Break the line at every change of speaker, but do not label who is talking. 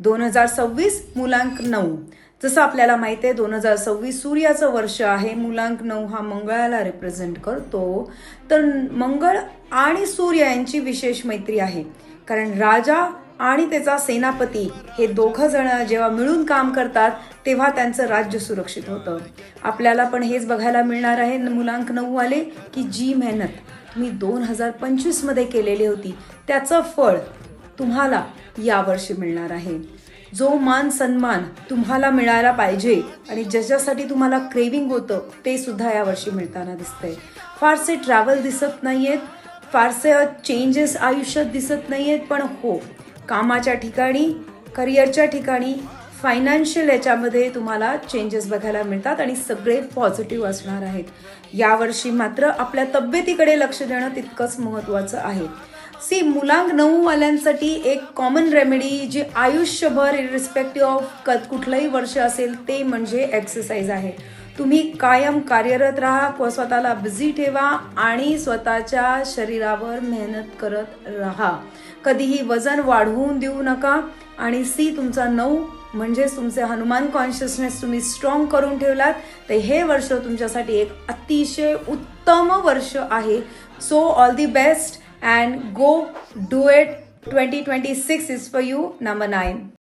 2026 मूलांक 9. जसं आपल्याला माहिती आहे 2026 सूर्याचं वर्ष आहे. मूलांक 9 हा मंगळाला रिप्रेझेंट करतो. तर मंगळ आणि सूर्य यांची विशेष मैत्री आहे, कारण राजा आणि त्याचा सेनापती हे दोघं जण जेव्हा मिळून काम करतात तेव्हा त्यांचं राज्य सुरक्षित होतं. आपल्याला पण हेच बघायला मिळणार आहे मूलांक 9 वाले, की जी मेहनत तुम्ही 2025 मध्ये केलेली होती त्याचं फळ तुम्हाला यावर्षी मिळणार आहे. जो मान सन्मान तुम्हाला मिळायला पाहिजे आणि ज्याच्यासाठी तुम्हाला क्रेविंग होतं ते सुद्धा यावर्षी मिळताना दिसतंय. फारसे ट्रॅव्हल दिसत नाहीयेत, फारसे चेंजेस आयुष्यात दिसत नाहीयेत, पण हो, कामाच्या ठिकाणी, करिअरच्या ठिकाणी, फायनान्शियल याच्यामध्ये तुम्हाला चेंजेस बघायला मिळतात आणि सगळे पॉझिटिव्ह असणार आहेत. यावर्षी मात्र आपल्या तब्येतीकडे लक्ष देणं तितकंच महत्त्वाचं आहे. मूलांक 9 वाल्यांसाठी एक कॉमन रेमेडी जी आयुष्यभर इरिस्पेक्टिव्ह ऑफ कुठलंही वर्ष असेल ते म्हणजे एक्सरसाइज आहे. तुम्ही कायम कार्यरत राहा, स्वतःला बिझी ठेवा आणि स्वतःच्या शरीरावर मेहनत करत राहा. कधीही वजन वाढवून देऊ नका. आणि तुमचा 9 म्हणजेच तुमचे हनुमान कॉन्शियसनेस तुम्ही स्ट्रॉंग करून ठेवलात तर हे वर्ष तुमच्यासाठी एक अतिशय उत्तम वर्ष आहे. So all the best and go do it. 2026 is for you. Number 9.